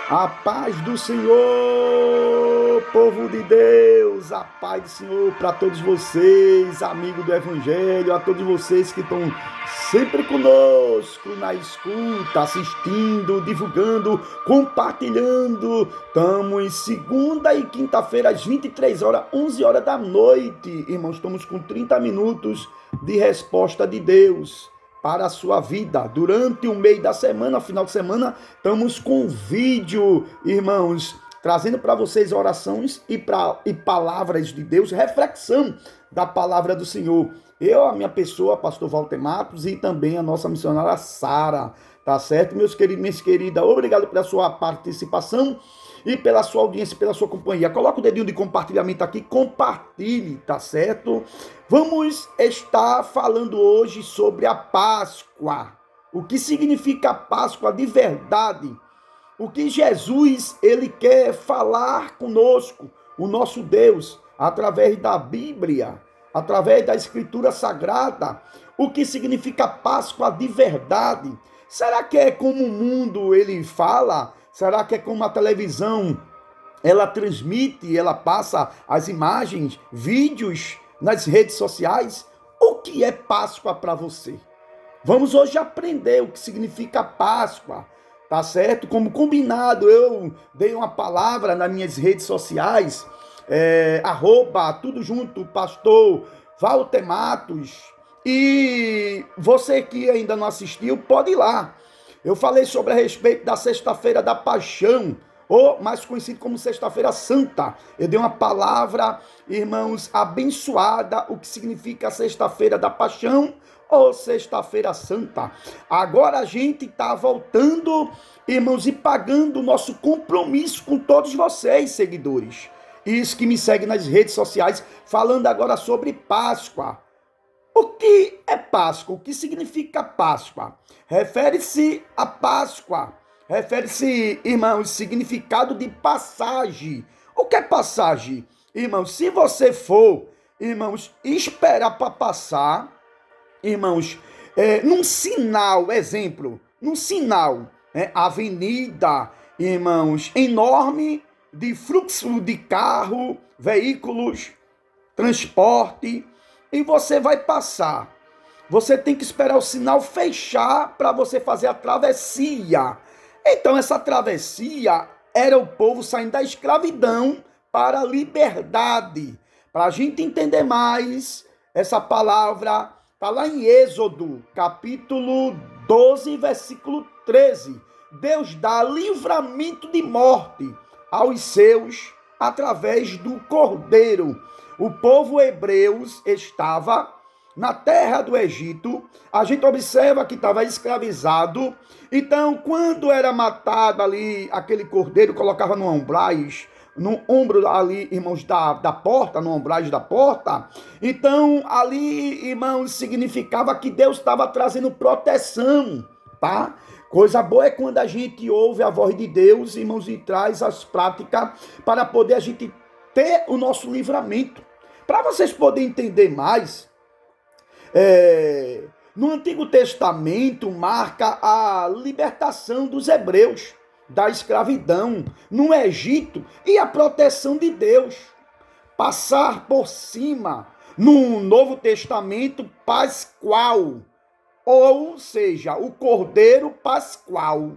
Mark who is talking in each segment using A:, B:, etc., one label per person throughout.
A: A paz do Senhor, povo de Deus, a paz do Senhor para todos vocês, amigos do Evangelho, a todos vocês que estão sempre conosco na escuta, assistindo, divulgando, compartilhando. Estamos segunda e quinta-feira às 23 horas, 11 horas da noite. Irmãos, estamos com 30 minutos de resposta de Deus para a sua vida. Durante o meio da semana, final de semana, estamos com vídeo, irmãos, trazendo para vocês orações e palavras de Deus, reflexão da palavra do Senhor. Eu, a minha pessoa, pastor Walter Matos, e também a nossa missionária Sara, tá certo? Meus queridos, minhas queridas, obrigado pela sua participação e pela sua audiência, pela sua companhia. Coloca o dedinho de compartilhamento aqui, compartilhe, tá certo? Vamos estar falando hoje sobre a Páscoa. O que significa a Páscoa de verdade? O que Jesus, ele quer falar conosco, o nosso Deus, através da Bíblia, através da Escritura Sagrada. O que significa Páscoa de verdade? Será que é como o mundo ele fala? Será que é como a televisão ela transmite, ela passa as imagens, vídeos nas redes sociais? O que é Páscoa para você? Vamos hoje aprender o que significa Páscoa, tá certo? Como combinado, eu dei uma palavra nas minhas redes sociais, tudo junto, pastor Walter Matos, e você que ainda não assistiu, pode ir lá. Eu falei sobre a respeito da Sexta-feira da Paixão, ou mais conhecido como Sexta-feira Santa. Eu dei uma palavra, irmãos, abençoada, o que significa Sexta-feira da Paixão ou Sexta-feira Santa. Agora a gente está voltando, irmãos, e pagando o nosso compromisso com todos vocês, seguidores. Isso que me segue nas redes sociais, falando agora sobre Páscoa. O que é Páscoa? O que significa Páscoa? Refere-se a Páscoa. Refere-se, irmãos, significado de passagem. O que é passagem? Irmãos, se você for, irmãos, esperar para passar, irmãos, num sinal, exemplo, num sinal, avenida, irmãos, enorme de fluxo de carro, veículos, transporte, e você vai passar. Você tem que esperar o sinal fechar para você fazer a travessia. Então, essa travessia era o povo saindo da escravidão para a liberdade. Para a gente entender mais, essa palavra está lá em Êxodo, capítulo 12, versículo 13. Deus dá livramento de morte aos seus através do Cordeiro. O povo hebreu estava na terra do Egito, a gente observa que estava escravizado. Então, quando era matado ali, aquele cordeiro colocava no ombro ali, irmãos, da porta, no ombragem da porta. Então, ali, irmãos, significava que Deus estava trazendo proteção, tá? Coisa boa é quando a gente ouve a voz de Deus, irmãos, e traz as práticas para poder a gente ter o nosso livramento. Para vocês poderem entender mais, no Antigo Testamento marca a libertação dos hebreus da escravidão no Egito e a proteção de Deus. Passar por cima no Novo Testamento pascual, ou seja, o Cordeiro Pascual,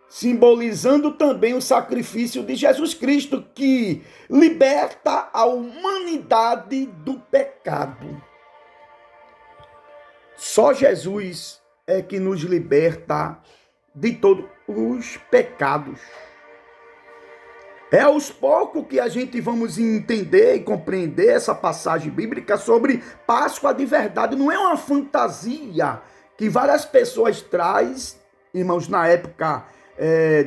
A: simbolizando também o sacrifício de Jesus Cristo, que liberta a humanidade do pecado. Só Jesus é que nos liberta de todos os pecados. É aos poucos que a gente vamos entender e compreender essa passagem bíblica sobre Páscoa de verdade. Não é uma fantasia que várias pessoas trazem, irmãos, na época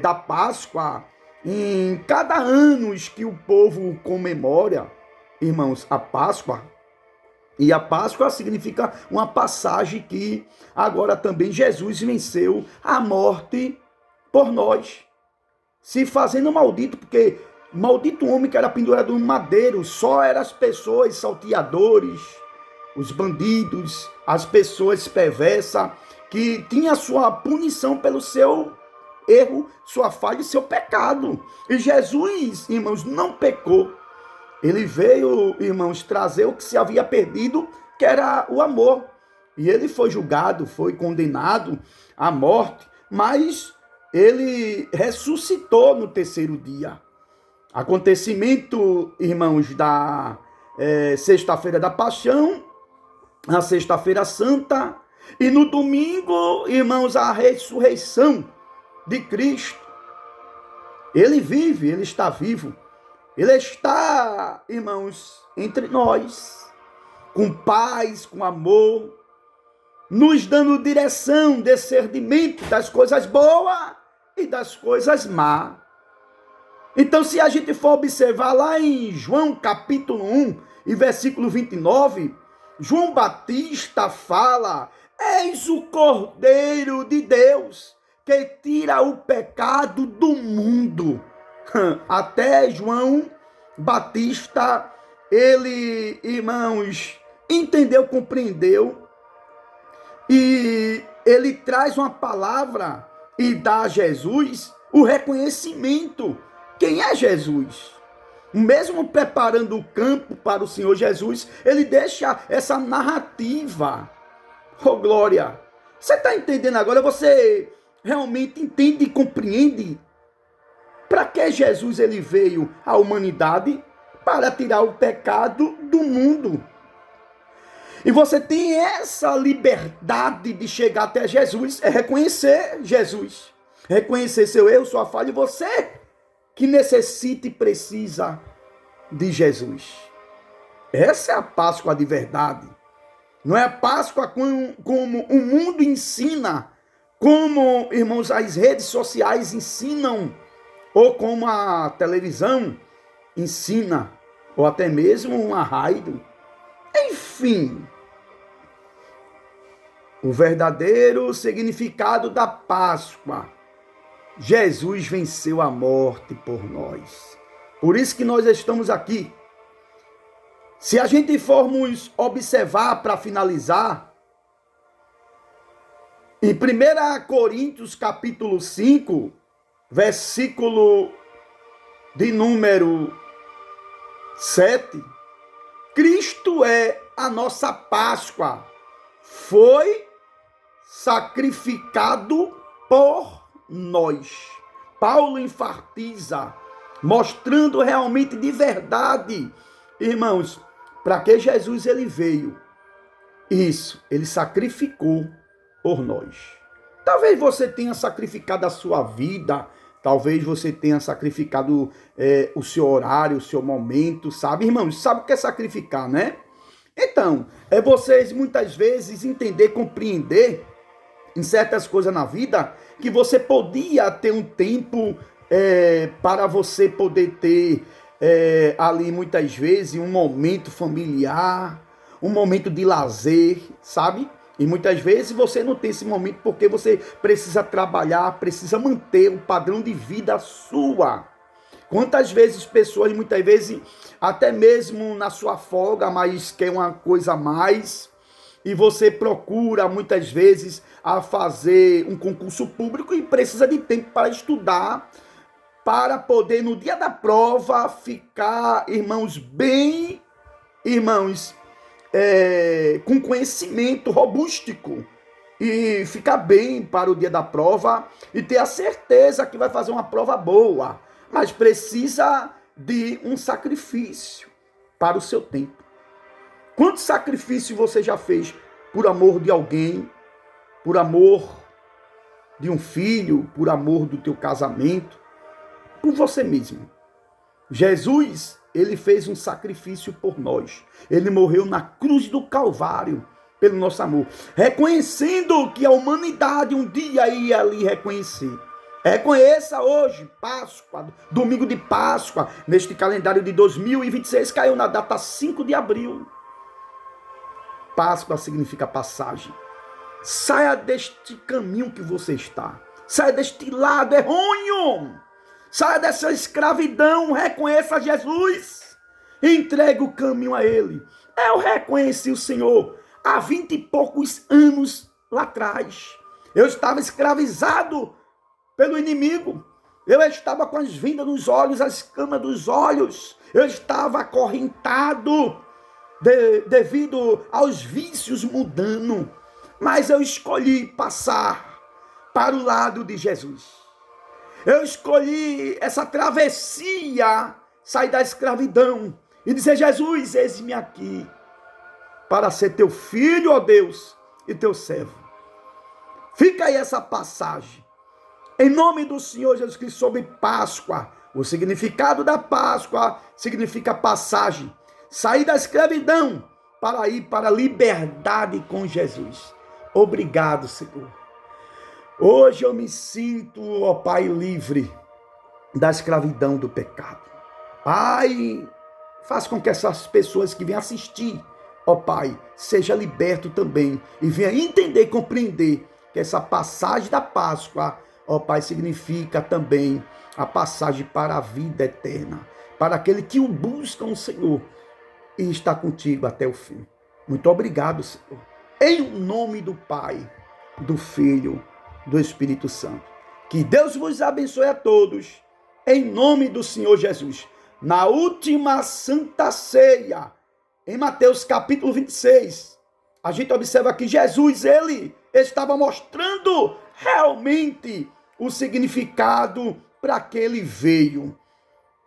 A: da Páscoa, em cada ano que o povo comemora, irmãos, a Páscoa. E a Páscoa significa uma passagem que agora também Jesus venceu a morte por nós, se fazendo maldito, porque maldito homem que era pendurado no madeiro, só eram as pessoas salteadores, os bandidos, as pessoas perversas, que tinham a sua punição pelo seu erro, sua falha e seu pecado. E Jesus, irmãos, não pecou. Ele veio, irmãos, trazer o que se havia perdido, que era o amor. E ele foi julgado, foi condenado à morte, mas ele ressuscitou no terceiro dia. Acontecimento, irmãos, da sexta-feira da Paixão, a sexta-feira santa, e no domingo, irmãos, a ressurreição de Cristo. Ele vive, ele está vivo. Ele está, irmãos, entre nós, com paz, com amor, nos dando direção, discernimento das coisas boas e das coisas más. Então, se a gente for observar lá em João capítulo 1 e versículo 29, João Batista fala: eis o Cordeiro de Deus que tira o pecado do mundo. Até João Batista, ele, irmãos, entendeu, compreendeu, e ele traz uma palavra e dá a Jesus o reconhecimento. Quem é Jesus? Mesmo preparando o campo para o Senhor Jesus, ele deixa essa narrativa. Oh, glória! Você está entendendo agora? Você realmente entende e compreende para que Jesus ele veio à humanidade? Para tirar o pecado do mundo. E você tem essa liberdade de chegar até Jesus, é reconhecer Jesus, reconhecer seu erro, sua falha, e você que necessita e precisa de Jesus. Essa é a Páscoa de verdade. Não é a Páscoa como o mundo ensina, como, irmãos, as redes sociais ensinam, ou como a televisão ensina, ou até mesmo uma rádio. Enfim, o verdadeiro significado da Páscoa. Jesus venceu a morte por nós. Por isso que nós estamos aqui. Se a gente formos observar para finalizar, em 1 Coríntios capítulo 5, versículo de número 7, Cristo é a nossa Páscoa, foi sacrificado por nós. Paulo enfatiza, mostrando realmente de verdade, irmãos, para que Jesus ele veio. Isso, ele sacrificou por nós. Talvez você tenha sacrificado a sua vida, talvez você tenha sacrificado o seu horário, o seu momento, sabe, irmãos? Sabe o que é sacrificar, né? Então, é vocês muitas vezes entender, compreender em certas coisas na vida, que você podia ter um tempo para você poder ter ali muitas vezes um momento familiar, um momento de lazer, sabe? E muitas vezes você não tem esse momento porque você precisa trabalhar, precisa manter o padrão de vida sua. Quantas vezes pessoas, muitas vezes, até mesmo na sua folga, mas quer uma coisa a mais, e você procura muitas vezes a fazer um concurso público e precisa de tempo para estudar, para poder no dia da prova ficar, irmãos, bem, irmãos, com conhecimento robústico e ficar bem para o dia da prova e ter a certeza que vai fazer uma prova boa, mas precisa de um sacrifício para o seu tempo. Quanto sacrifício você já fez por amor de alguém, por amor de um filho, por amor do teu casamento, por você mesmo? Jesus, ele fez um sacrifício por nós. Ele morreu na cruz do Calvário pelo nosso amor, reconhecendo que a humanidade um dia ia ali reconhecer. Reconheça hoje, Páscoa, domingo de Páscoa, neste calendário de 2026, caiu na data 5 de abril. Páscoa significa passagem. Saia deste caminho que você está. Saia deste lado errôneo. Saia dessa escravidão. Reconheça Jesus. Entregue o caminho a Ele. Eu reconheci o Senhor há 20 e poucos anos lá atrás. Eu estava escravizado pelo inimigo. Eu estava com as vendas nos olhos, as escamas dos olhos. Eu estava acorrentado devido aos vícios mudando. Mas eu escolhi passar para o lado de Jesus. Eu escolhi essa travessia, sair da escravidão e dizer: Jesus, eis-me aqui para ser teu filho, ó Deus, e teu servo. Fica aí essa passagem. Em nome do Senhor Jesus Cristo, sobre Páscoa. O significado da Páscoa significa passagem. Sair da escravidão para ir para a liberdade com Jesus. Obrigado, Senhor. Hoje eu me sinto, ó Pai, livre da escravidão do pecado. Pai, faz com que essas pessoas que vêm assistir, ó Pai, seja liberto também e venha entender e compreender que essa passagem da Páscoa, ó Pai, significa também a passagem para a vida eterna, para aquele que o busca o Senhor e está contigo até o fim. Muito obrigado, Senhor. Em nome do Pai, do Filho, do Espírito Santo. Que Deus vos abençoe a todos, em nome do Senhor Jesus. Na última Santa Ceia, em Mateus capítulo 26, a gente observa que Jesus, ele estava mostrando realmente o significado para que ele veio.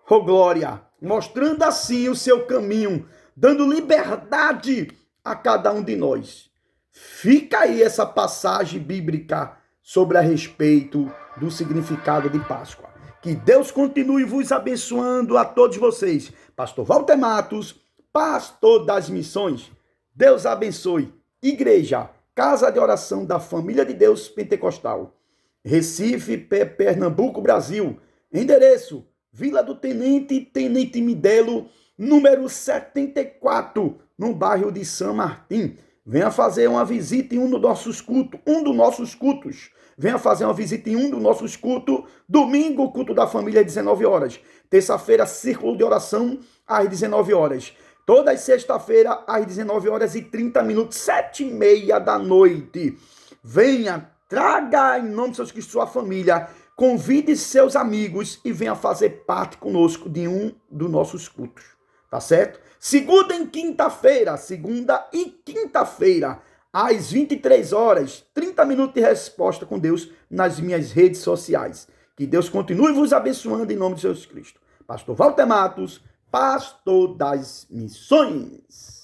A: Oh glória! Mostrando assim o seu caminho, dando liberdade a cada um de nós. Fica aí essa passagem bíblica sobre a respeito do significado de Páscoa. Que Deus continue vos abençoando a todos vocês. Pastor Walter Matos, pastor das missões. Deus abençoe. Igreja, Casa de Oração da Família de Deus Pentecostal. Recife, Pernambuco, Brasil. Endereço: Vila do Tenente, Tenente Midelo, número 74, no bairro de São Martim. Venha fazer uma visita em um dos nossos cultos. Venha fazer uma visita em um dos nossos cultos. Domingo, culto da família, às 19 horas. Terça-feira, círculo de oração, às 19 horas. Todas sexta-feira, às 19 horas e 30 minutos, 7h30 da noite. Venha, traga em nome de Jesus Cristo sua família. Convide seus amigos e venha fazer parte conosco de um dos nossos cultos. Tá certo? Segunda e quinta-feira, às 23 horas, 30 minutos de resposta com Deus nas minhas redes sociais. Que Deus continue vos abençoando em nome de Jesus Cristo. Pastor Walter Matos, pastor das missões.